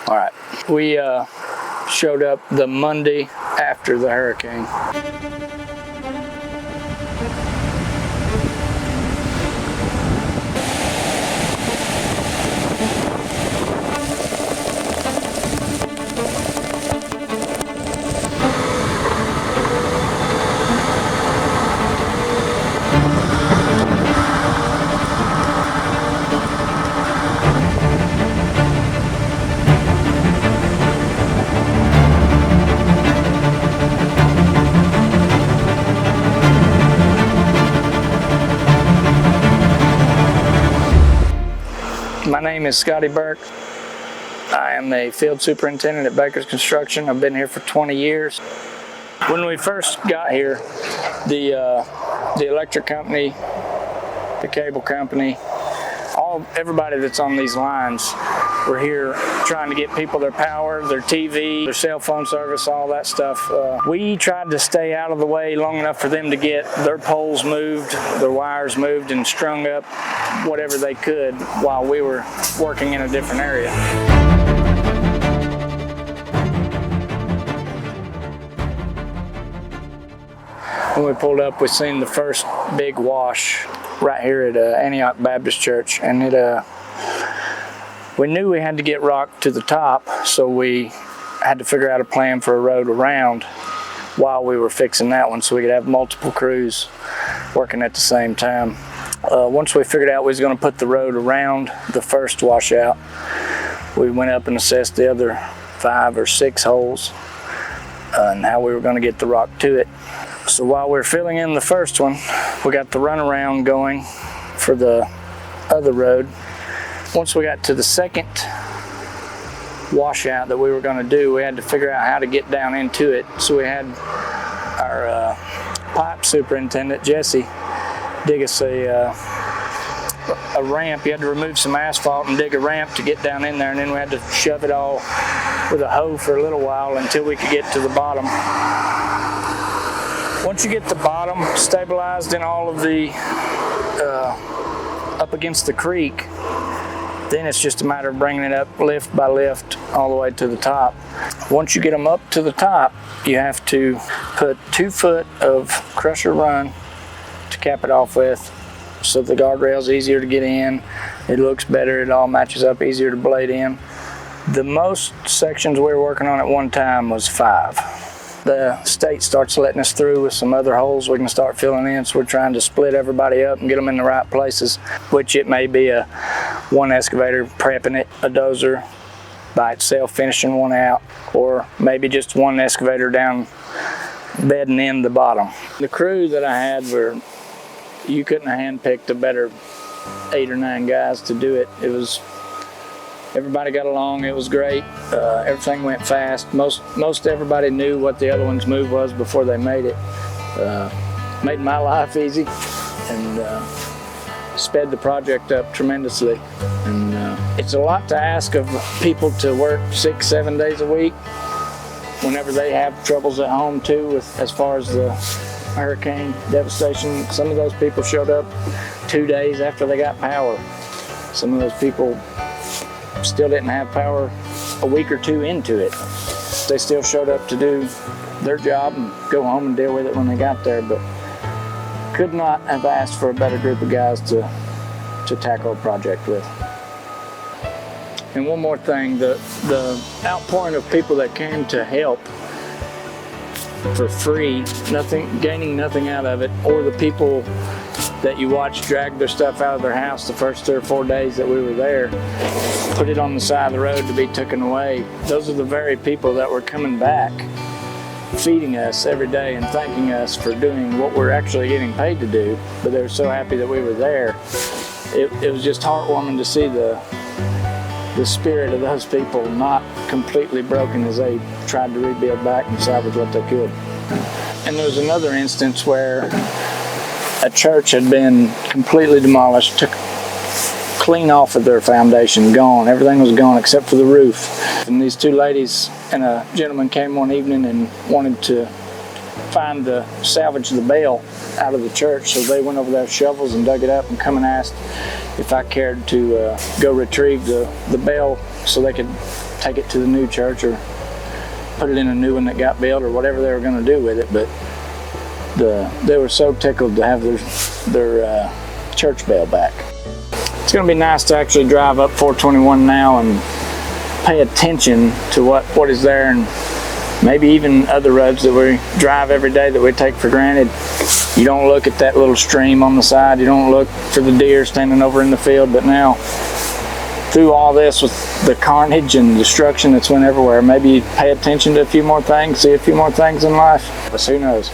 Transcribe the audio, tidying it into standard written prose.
All right, we showed up the Monday after the hurricane. My name is Scotty. I am a field superintendent at Baker's Construction. I've been here for 20 years. When we first got here, the electric company, the cable company, everybody that's on these lines, we're here trying to get people their power, their TV, their cell phone service, all that stuff. We tried to stay out of the way long enough for them to get their poles moved, their wires moved and strung up, whatever they could, while we were working in a different area. When we pulled up, we seen the first big wash right here at Antioch Baptist Church, and we knew we had to get rock to the top, so we had to figure out a plan for a road around while we were fixing that one, so we could have multiple crews working at the same time. Once we figured out we was going to put the road around the first washout, we went up and assessed the other 5 or 6 holes and how we were going to get the rock to it. So while we were filling in the first one, we got the runaround going for the other road. Once we got to the second washout that we were going to do, we had to figure out how to get down into it. So we had our pipe superintendent, Jesse, dig us a ramp. You had to remove some asphalt and dig a ramp to get down in there, and then we had to shove it all with a hoe for a little while until we could get to the bottom. Once you get the bottom stabilized and all of the up against the creek, then it's just a matter of bringing it up lift by lift all the way to the top. Once you get them up to the top, you have to put 2 foot of crusher run to cap it off with, so the guardrail's easier to get in, it looks better, it all matches up easier to blade in. The most sections we were working on at one time was 5. The state starts letting us through with some other holes we can start filling in, so we're trying to split everybody up and get them in the right places, which it may be one excavator prepping it, a dozer by itself finishing one out, or maybe just one excavator down bedding in the bottom. The crew that I had you couldn't have handpicked a better 8 or 9 guys to do it. Everybody got along, it was great, everything went fast. Most everybody knew what the other one's move was before they made it. Made my life easy and sped the project up tremendously. And it's a lot to ask of people to work 6-7 days a week whenever they have troubles at home too, as far as the hurricane devastation. Some of those people showed up 2 days after they got power. Some of those people still didn't have power a week or 2 into it. They still showed up to do their job and go home and deal with it when they got there, but could not have asked for a better group of guys to tackle a project with. And one more thing, the outpouring of people that came to help for free, gaining nothing out of it, or the people that you watch drag their stuff out of their house the first 3 or 4 days that we were there, put it on the side of the road to be taken away. Those are the very people that were coming back, feeding us every day and thanking us for doing what we're actually getting paid to do, but they were so happy that we were there. It was just heartwarming to see the spirit of those people not completely broken as they tried to rebuild back and salvage what they could. And there was another instance where a church had been completely demolished, took clean off of their foundation, gone. Everything was gone except for the roof. And these 2 ladies and a gentleman came one evening and wanted to salvage the bell out of the church, so they went over there with shovels and dug it up and come and asked if I cared to go retrieve the bell so they could take it to the new church or put it in a new one that got built or whatever they were going to do with it. But they were so tickled to have their church bell back. It's going to be nice to actually drive up 421 now and pay attention to what is there, and maybe even other roads that we drive every day that we take for granted. You don't look at that little stream on the side, you don't look for the deer standing over in the field, but now through all this with the carnage and destruction that's went everywhere, maybe you pay attention to a few more things, see a few more things in life. But who knows?